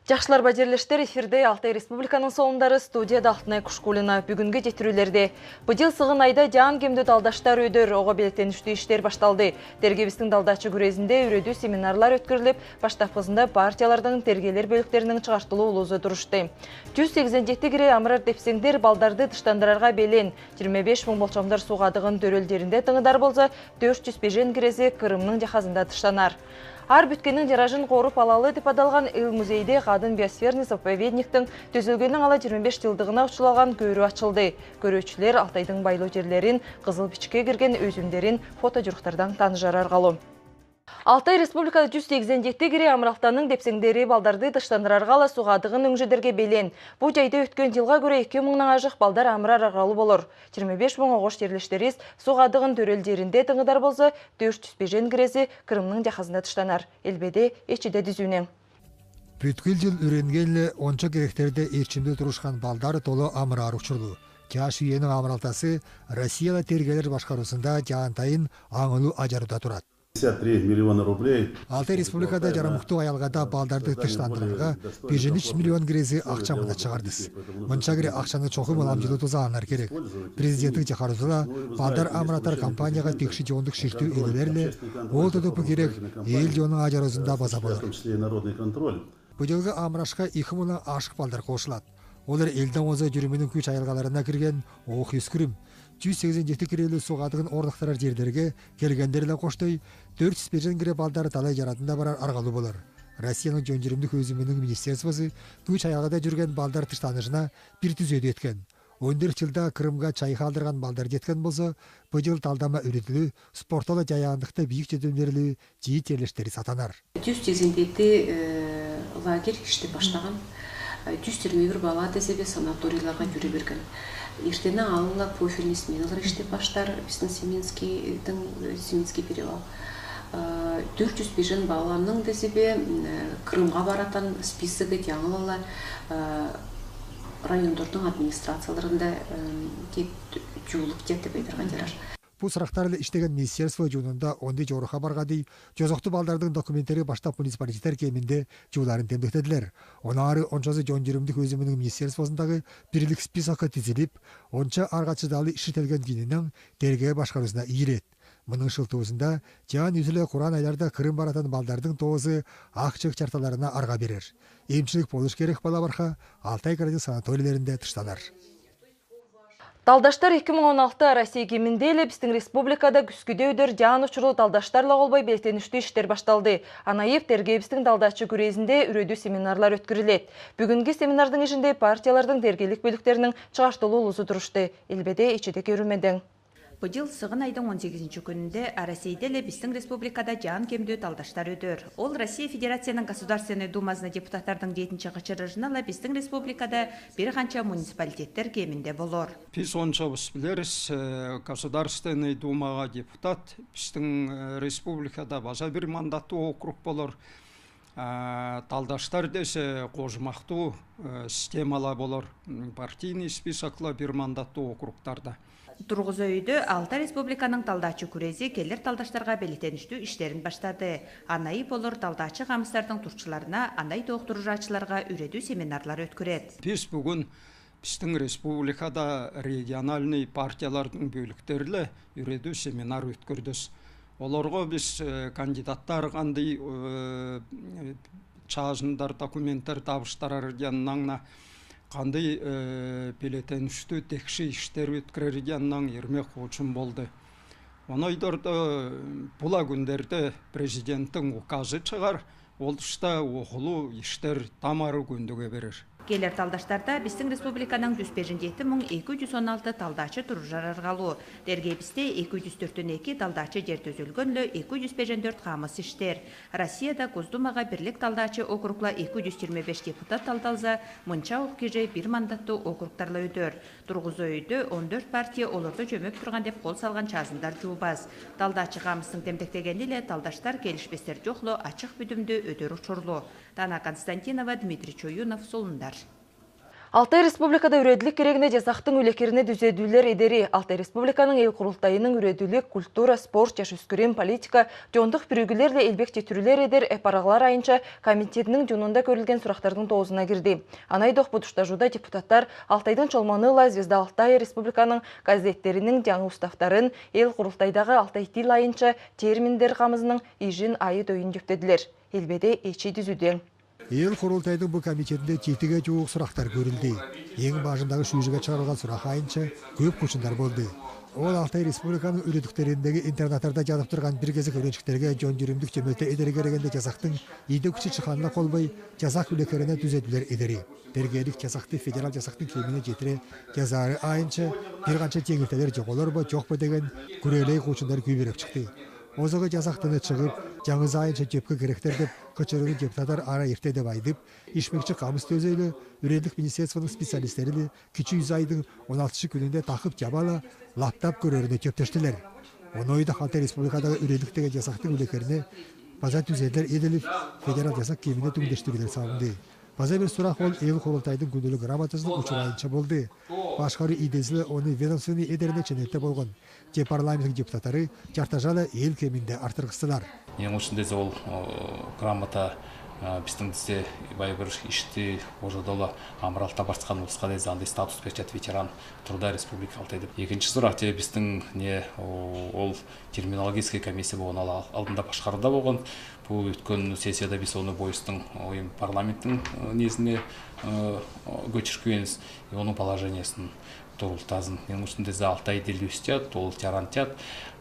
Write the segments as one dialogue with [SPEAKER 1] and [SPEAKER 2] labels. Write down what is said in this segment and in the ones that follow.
[SPEAKER 1] Жақшылар бәдерлештер эфирде Алтай Республиканың соңындары студияда Алтынай Кушкулина бүгінгі жетірулерде. Бұдел сығын айда жан кемді далдаштар өдір, оға белеттенішті іштер башталды. Тергебістің далдачы күрезінде үреді семинарлар өткіріліп, баштапқызында партиялардың тергелер бөліктерінің шығартылу ұлызы тұрышты. 187 кіре амырар депсеңдер балдарды тыштандырарға белен. 25 мың болчамдар суғадығын төрелдерінде тыңыдар болса, 405 кіресі Қырымның жахазында тыштанар. Ар бүткеннің жаражын қорып алалы деп адалған ыл музейде қадын биосферный заповедниктің төзілгенің ала 25 жылдығына ұшылаған көрі açылды. Көрөчілер Алтайдың байлы жерлерін, қызыл пичке кірген өзімдерін фотожұрықтардан таны жарар қалу. Алтай Республикада 187 кіре амырақтаның депсеңдері балдарды дыштандырарғала суғадығын өңжедерге белен. Бұл жайды өткен жылға көре 2 мыңнан ажық балдар амырар арғалы болыр. 25 мың оғыш терлештеріз суғадығын төрелдерінде тыңыдар болса, 405 кіресі Қырымның жахазында тыштанар. Елбеде ечіде дүзінен.
[SPEAKER 2] Бүткіл жыл үренгенлі онша керектерде ерчімді тұрышқан балдар толы амырар ұшырды. Кяш үйенің амыралтасы Россияла тергелер башқарусында жағантайын аңылу ажаруда тұрады.
[SPEAKER 3] 53 миллиона рублей.
[SPEAKER 2] Алтай Республикада жарамықты аялғада балдарды тыштандырырға 1 миллион кіресі ақчамына шығардыз. Мұнша кіре ақшаны чоқы мұламжылы тұзағанар керек. Президенттік жақарызыла балдар амыратар компанияға текші жондық шерту елелерлі, ол тұтыпы керек ел жоның ажарызында баса болыр. Бұдылғы амырашқа 2 мыңнан ашық балдар қошылады. Олар елдің оза жүріменің күш айылғаларына кірген оқ ескірім. 187 кірелі соғадығын орнықтарар жердерге келгендерлі қоштой 405 кіре балдары талай жаратында барар арғалы болар. Россияның жөн жүрімдік өзіменің министерствосы күш айылғада жүрген балдар тыштанышына бір түзеді еткен. 14 жылда Қырымға чай қалдырған балдар жеткен болса, бұл жыл талдама үретілі, спорталы жаяғандықты бейік жетімдерлі жиі терлештері сатанар.
[SPEAKER 4] 187 лагерь ішті баштаған. 121 бала дезебе санаторийларға жүре берген. Ертені алыла профильный сменалар іште баштар, біздің Семенский перевал. 405 баланың дезебе Қырымға баратан списігі жаңылала райондардың администрацияларында жуылық деп айтырған жарар.
[SPEAKER 2] Бұл сұрақтарлы іштеген министерство жуынында онды жорыға барғады, жозоқты балдардың документтері баштап муниципалитеттер кемінде жуыларын темдіктеділер. Оны ары оншасы жон жүрімдік өзімінің министерствосындағы бірлік списаққа тізіліп, онша арғатшыдалы ішітелген генінің тергеге башқарысына иірет. Мұның шылтуысында жан үзілі Құран айларда Қырым баратын балдардың тоғызы ақчық чарталарына арға берер. Емшілік болыш керек бала барха Алтай крайы санаторийлерінде тыштанар.
[SPEAKER 1] Талдаштар 2016 Россия кеміндейлі біздің республикада күскіде өдір жан ұшыру талдаштарла қолбай белтенішті іштер башталды. Анайып тергебістің талдашчы күрезінде үреді семинарлар өткірілет. Бүгінгі семинардың ішінде партиялардың тергелік бөліктерінің шығаштылы ұлызы тұрышты. Елбеде ечеде көрімедің.
[SPEAKER 5] Бұдыл сығын айдың 18 күнінде Россияделі біздің республикада жан кемді талдаштар өдір. Ол Россия Федерацияның Государственной Думасына депутаттардың 7-ші қычырыжынала біздің республикада бір қанша муниципалитеттер кемінде болыр.
[SPEAKER 6] Біз онша білеріз, Государственной Думаға депутат біздің республикада база бір мандатты округ болыр. Талдаштар десе қожмақты системала болыр. Партийный списақла бір мандатты округтарда.
[SPEAKER 5] Тұрғыз өйді Алтай Республиканың талдачы күрезі келер талдаштарға белетенішті іштерін баштады. Анайы болыр талдачы қамыстардың тұршыларына, анай тоқтыружачыларға үреду семинарлар өткірет.
[SPEAKER 6] Біз бүгін біздің республикада региональный партиялардың бөліктерлі үреду семинар өткірдіз. Оларға біз кандидаттар қандай чағызындар, документтер табыштарар яннаңна қандай белетенішті текші іштер өткірерденнің ермек қочын болды. Оны айдарды бұла күндерді президенттің указы шығар, ол ұшта оқылу іштер тамары күндіге берер.
[SPEAKER 5] Келер талдаштарда біздің республиканың 157.216 талдачы тұржар арғалу. Тергебісте 204-2 талдачы жер төзілгөнлі 254 қамыс іштер. Россияда Госдумаға бірлік талдачы округла 225 депутат талдалза, мұнша оқкеже бір мандатты округтарлы өдір. Тұрғыз өйді 14 партия оларды жөміп тұрған деп қол салған чазындар жуыбаз. Талдачы қамыстың темдектегенілі талдаштар келішпестер жоқлы ачық бүдімді өдір ұшырлы. Дана Константинова, Дмитрий Чоюнов, Солындар.
[SPEAKER 1] Алтай Республикада үреділік керегіне жасақтың үлекеріне дүзедулер едері. Алтай Республиканың ел құрылтайының үреділік, культура, спорт, жашөскөрем, политика, жондық бүрігілерді елбек жетірілер едер әпарағылар айынша комитетінің жонында көрілген сұрақтардың тоғызына кірді. Анайдық бұдыштажуда депутаттар Алтайдың чолманыла Звезда Алтай Республиканың газеттерінің жаңы ұстафтарын ел құрылтайдағы Алтай тил айынша терминдер қамызының ижін айы дөйін жүктеділер. Елбеде ечі дүзуден.
[SPEAKER 2] Ел құрылтайдың бұл комитетінде жетіге жуық сұрақтар көрілді. Ең бажындағы шүйжіге шығарылған сұрақ айынша көп құшындар болды. Ол Алтай Республиканың үредіктеріндегі интернаттарда жанып тұрған бір кезік өленшіктерге жон жүрімдік жөмөлті едері керегенде жазақтың еді күші чықанына қолбай жазақ үлекеріне түзетулер едері. Бергелік жазақты федерал жазақтың кеміне жетіре жазары айынша бір қанша теңілтелер жоқ олар ба жоқ ба деген күрелей құшындар көберек шықты. Озығы жазақтыны шығып, жаңыз айынша жепкі керектер деп, қычырығы депутаттар ара ерте деп айдып, ешмекші қамыс төзейлі, үредік министерствоның специалистерілі кичі айдың 16 күнінде тақып жабала, лаптап көреріне көптештілер. Оны ойда Алтай Республикадағы үредіктегі жазақтың үлекеріне база түзелер еділіп, федерал жазақ кеміне түңдештірілер салынды. База бір сұрақ ол ел құрылтайдың күнделік грамотасының ұшырайынша болды. Башқары идезілі оны ведомственный едеріне ченетті болған. Парламенттің депутаттары жартажалы ел кемінде артырғыстылар.
[SPEAKER 7] Ең үшіндесі ол грамота біздің дізде бір ішті ожадолы Амыралта барсқан ұлысқа да заңды статус берчет ветеран труда республика Алтайды. Екінші сұрақ біздің ол терминологический комиссия болған алдында башқаруда болған. Бұл өткен сессияда біз оны бойыстың парламенттің несіне көчіркеніз, оның положениясын тұрылтазын. Ең үшіндесі Алтай дел өстет, ол тярантят,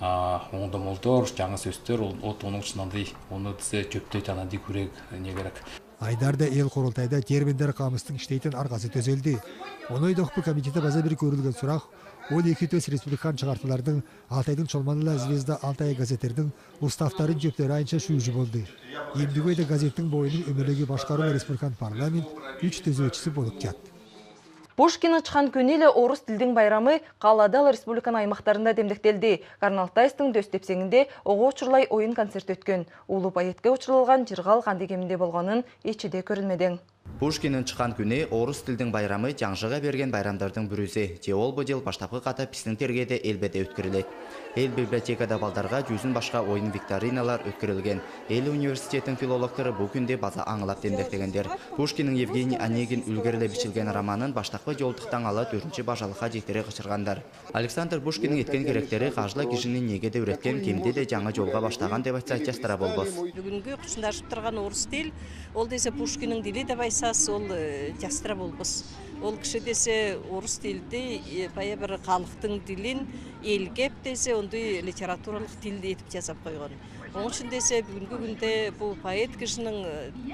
[SPEAKER 7] оңды молдор, жаңы сөстер, оның үшінандай оны дізе жөптей танады көрек не керек.
[SPEAKER 2] Айдарда ел құрылтайда терминдер қамыстың іштейтін арқасы төзелді. Оны ойдақпы комитеті база бір көрілген сұрақ, ол екі төс республикан шығартылардың Алтайдың чолманыла Звезда Алтай газеттердің ұстафтарын жөптері айынша шүйжі болды. Емдігі ойда газеттің бойының өмірлігі башқаруы республикан парламент 3 төзөчісі болып жатты.
[SPEAKER 1] Пушкин ычқан көнелі орыс тілдің байрамы Қаладал республикан аймақтарында демдектелді. Карналтайстың дөстепсеңінде оғы ұчырлай ойын концерт өткен. Улы байетке ұчырылған жырғал қандегемінде болғанын ечіде көрілмеден.
[SPEAKER 8] Пушкиннің чыққан күні орыс тілдің байрамы жаңжыға берген байрамдардың бүрізе. Те ол бұдел баштапқы қата пістің тергеде елбеде өткіріледі. Ел библиотекада балдарға жүзін башқа ойын викториналар өткірілген. Ел университетін филологтары бұл күнде база аңылап демдектегендер. Пушкиннің Евгений Онегин үлгерлі бичілген романын баштапқы жолдықтан ала 4-ші бажалыға жектері қышырғандар. Александр Пушкиннің еткен керектері қажылы кешінің неге де үреткен кемде де жаңа жолға баштаған деп айтса жастыра болбос.
[SPEAKER 9] Бүгінгі құшындашып тұрған орыс тіл, ол десе Пушкиннің дилі деп айсас, ол жастыра болбос. Ол кіші десе орыс тілді бая бір халықтың тілін елгеп десе ондай литературалық тілді етіп жазап қойған. Оның үшін десе бүгінгі күнде бұл поэт кішінің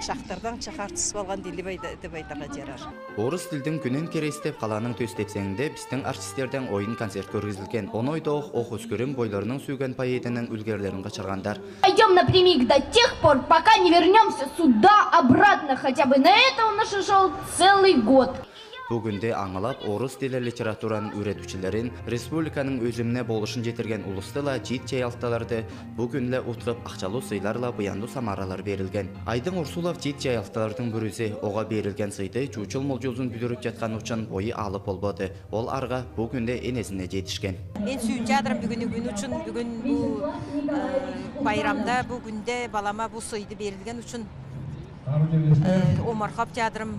[SPEAKER 9] шақтардан шақартысып алған тілі деп айтаға жарар.
[SPEAKER 8] Орыс тілдің күнін керестеп қаланың төстепсеңінде біздің артистерден ойын концерт көргізілген. Оны ойдоқ оқ өскөрім бойларының сүйген поэтінің үлгерлерін қачырғандар.
[SPEAKER 10] Пойдем напрямик до тех пор, пока не вернемся сюда обратно. Хотя бы на это у нас ушел целый год.
[SPEAKER 8] Бүгінде аңылап орыс тілі литератураның үйретушілерін республиканың өзіміне болышын жетірген ұлыстыла жет жайалталарды бүгінлі ұтқып ақчалу сыйларла бұянду самаралар берілген. Айдың Урсулов жет жайалталардың бүрізе оға берілген сыйды чучыл молжузын бүдіріп жатқан үшін бойы алып олбады. Ол арға бүгінде енесіне жетішкен.
[SPEAKER 11] Мен сүйін жадырым бүгіні күн үшін, бүгін бұл байрамда бүгінде балама бұл сыйды берілген үшін омарқап жадырым.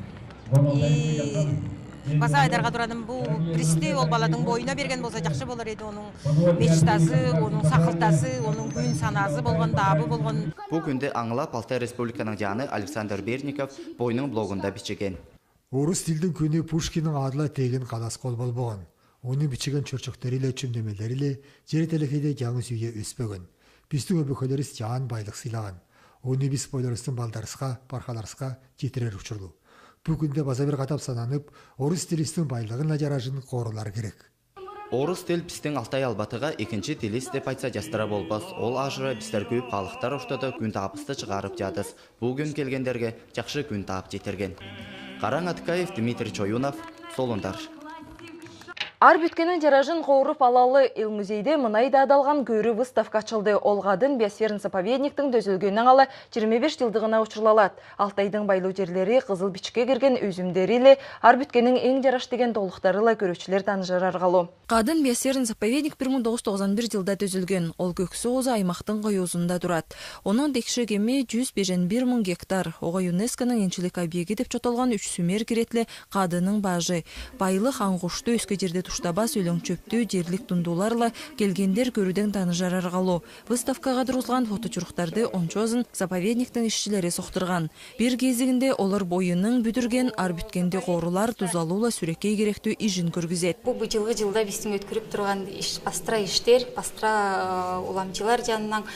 [SPEAKER 11] Баса айдарға тұраным бұл присті ол баладың бойына берген болса жақшы болар еді. Оның мечтасы, оның сақылтасы, оның күн санасы болған, дабы болған.
[SPEAKER 8] Бұл күнде аңылап Алтай Республиканың жаны Александр Берников бойының блогында бичеген.
[SPEAKER 2] Орыс тілдің күні Пушкиннің адыла теген қалас қол болған. Оның бичеген чөрчөктөрүлө чүмдөмөлөрүлө жер телефеде жаңы сүйе өспөгөн. Биздин өбөкөлөрүс жаан байлык сыйлаган. Оны биз бойлорустун балдарыска, пархаларыска жетирер учурлу. Бүгінде база бір қатап сананып, орыс тілістің байлығын ажарашын қорылар керек.
[SPEAKER 8] Орыс тіл біздің Алтай албатыға екінші тіліс деп айтса жастыра болбас. Ол ажыры біздер көп қалықтар ұштады күн тапысты шығарып жадыз. Бүгін келгендерге жақшы күн тап жетерген. Қараң Атқаев, Дмитрий Чоюнов, Солондар.
[SPEAKER 1] Ар бүткенін жаражын қоғырып алалы ил музейде мұнайда адалған көрі выставка açılды. Олғадын биосферн заповедниктің дөзілгенің ала 25 жылдығына ұчырлалат. Алтайдың байлы жерлері қызыл бичке керген өзімдерілі ар бүткенің ең жараш деген толықтарылы көрушілер танжар арғалу. Қадын биосферн заповедник 1991 жылда төзілген. Ол көксі озы аймақтың қойозында тұрат. Оның декші кеме 151 мың гектар. Оға ЮНЕСКО-ның еншілік объегі деп чотолған 3 сүмер керетлі қадының бажы. Байлы хаңғушты өске жерде туштаба сөйлің чөптүү жерлік тундуларла келгендер көрүүден таныжар аргалуу. Выставкага тургузулган фоточуруктарды ончозун заповедниктин ишчилери соктурган. Бир кезигинде олар боюнун бүтүрген ар бүткенде коорулар тузалуула сүрөккей керектүү ишин көргүзөт.
[SPEAKER 12] Бул жылгы жылда биздин өткөрүп турган пастра иштер, пастра уламчылар жанынан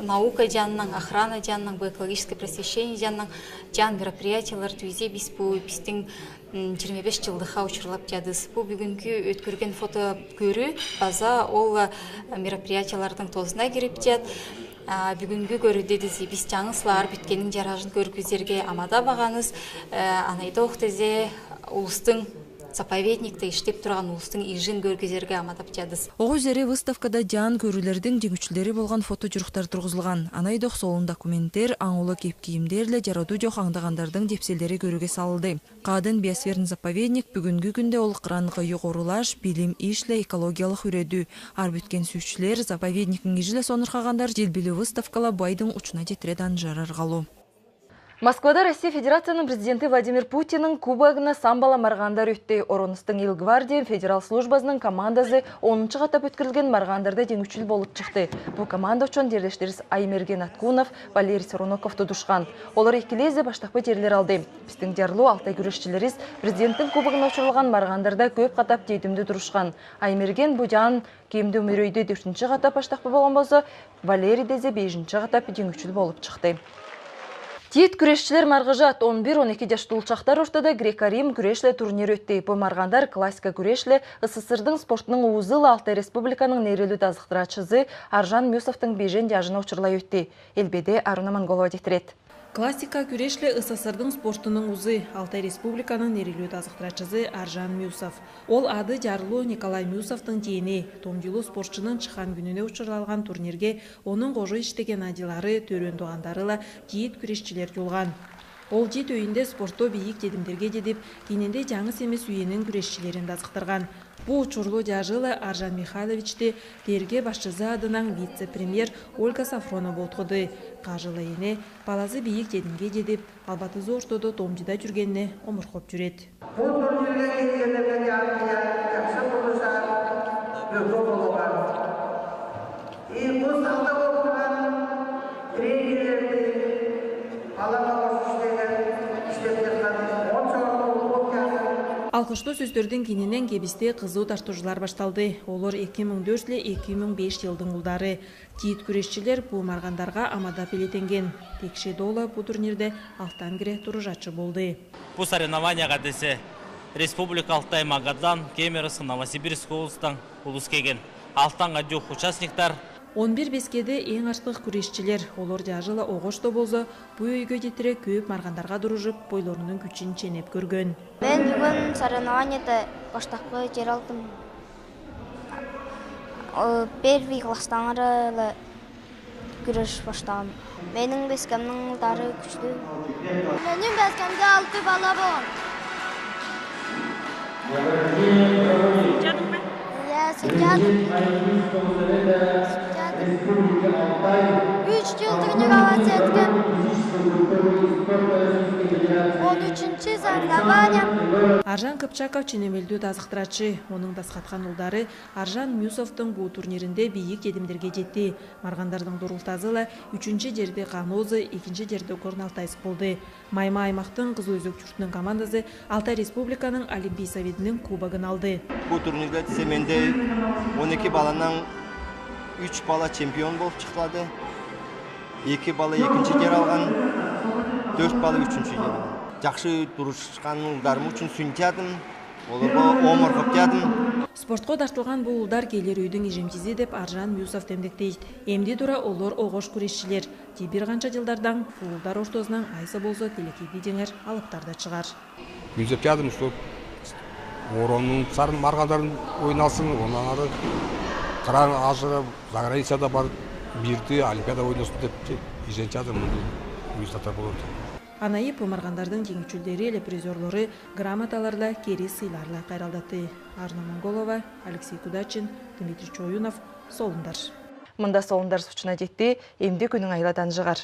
[SPEAKER 12] наука жанынан, охрана жанынан, экологическое просвещение жанынан жан мероприятиялар түзө биздин 25 жылдыға учурлап жадыз. Бұл бүгінгі өткөрген фото көрі база ол мероприятиялардың тозына керіп жад. Бүгінгі көрі дедізі біз жаңысылар бүткенің жаражын көргізерге амада бағаныз. Анайды оқтезе ұлыстың заповедникте иштеп турган улустун ижин көргүзөргө амадап жадыз.
[SPEAKER 1] Ого üzeri выставкада жан көрүүлөрдүн жеңүүчүлөрү болгон фотожуруктар тургузулган. Анайдок солун документтер, аңулы кеп кийимдерле жаратуу жок аңдагандардын депселери көрүүгө салынды. Кадын биосферн заповедник бүгүнкү күндө ол кыранкы югорулаш, билим, ишле, экологиялык үрөдүү. Ар бүткен сүйчүлөр заповедниктин ижиле сонуркагандар желбилүү выставкала байдын учуна жетире данжар аргалуу. Москвада Россия Федерацияның президенті Владимир Путинның кубогына самбала марғандар өтті. Ороныстың ил гвардия федерал службасының командасы 10-чы қатап өткірілген марғандарды жеңүүчүл болып чықты. Бұл команда үшін жерлештеріс Аймерген Аткунов, Валерий Соруноков тудушқан. Олар екілезе баштақпы жерлер алды. Біздің жарлу Алтай күрешчілеріс президенттің кубогына ұшырылған марғандарда көп қатап дейдімді тұрышқан. Аймерген бұжан кемді өмірөйді 4-чі қатап баштақпы болған болса, Валерий дезе 5-чі қатап жеңүүчүл болып чықты. Тиет күрешчілер марғыжат 11-12 жашты ұлчақтар ортада Грек-Рим күрешлі турнир өтті. Бұл марғандар классика күрешлі СССР-дың спортының уызылы Алтай Республиканың нерелі тазықтырачызы Аржан Мюсовтың бежен жажына ұчырлай өтті. Елбеде Аруна Монголова дектерет. Классика күрешлі СССР-дың спортының узы Алтай Республиканың нерелүү тазықтырачызы Аржан Мюсов. Ол ады жарлуу Николай Мюсовтың тени. Томдилу спортшының чыхан күнүнө учуралган турнирге оның кожо иштеген адилары, төрөн тугандарыла жийит күрешчилер жолган. Ол жет өйінде спортто бийик дедимдерге дедип, кийиненде жаңы семес үйенин күрешчилерин тазыктырган. Бұл учурлуу жажылы Аржан Михайловичти терге башчысы адынан вице-премьер Ольга Сафронова отқуды. Кажылы ене балазы бийик дедимге дедип, албатызы ортодо томжида жүргенне омуркоп жүрет. Алкыштуу сөздөрдүн кийинен кебисте кызуу тартуужулар башталды. Олар 2004-2005 жылдын улдары. Тиит күрешчилер бул маргандарга амадап элетенген. Текши Дола бул турнирде алтан кире туружачы болду.
[SPEAKER 13] Бул соревнованияга десе Республика Алтай, Магадан, Кемеровск, Новосибирск облустан улус келген. Алтанга жук участниктар.
[SPEAKER 1] 11 бескеде ең аштық күрешчилер. Олар жажыла оғошто болса, бұл өйгө жетире көп марғандарға дұружып, бойлорунун күчүн ченеп көргөн.
[SPEAKER 14] Мен бүгін соревнованияда баштапкы жер алдым. Первый класстан күреш баштагам. Менин бескемдин улдары күчтүү. Менин бескемде 6 бала болгон. Üç yıldır nüravası etken 13-чі соревнования.
[SPEAKER 1] Аржан Кыпчаков ченемелдүү тазыктырачы. Оның дасқатқан улдары Аржан Мюсовтың бул турниринде бийик дедимдерге жетти. Маргандардын дурултазыла 3-чі жерде Канозы, 2-чі жерде Горн Алтайск болду. Майма аймактын кызыл өзөк журтунун командасы Алтай Республиканын Олимпий советинин кубогун алды.
[SPEAKER 15] Бул турнирде менде 12 баланан 3 бала чемпион болуп чыктады. 2 бала 2-чи жер алган, 4 бала 3-чү жер алган. Жакшы турушкан улдарым үчүн сүнтядым, оларга омургуп жадым.
[SPEAKER 1] Спортко тартылган бул улдар келер үйдүн ижемчизи деп Аржан Мюсов демдектейт. Эмди тура олар огош күрешчилер. Бир канча жылдардан улдар ортосунан айса болсо телекейди жеңер алыптарда чыгар.
[SPEAKER 16] Мюсов жадым, что Оронун сарын марғандарын ойналсын, онан ары қыран ажыры, заграницада бар бирди Олимпиада ойнасын деп иженчады уйстата болады.
[SPEAKER 17] Анайып омарғандардың жеңүүчүлдери эле призерлору грамоталарла кери сыйларла кайралдаты. Арна Монголова, Алексей Кудачин, Дмитрий Чоюнов, Солундар.
[SPEAKER 1] Мында Солундар сучуна жетти, эмди күнүң айладан жыгар.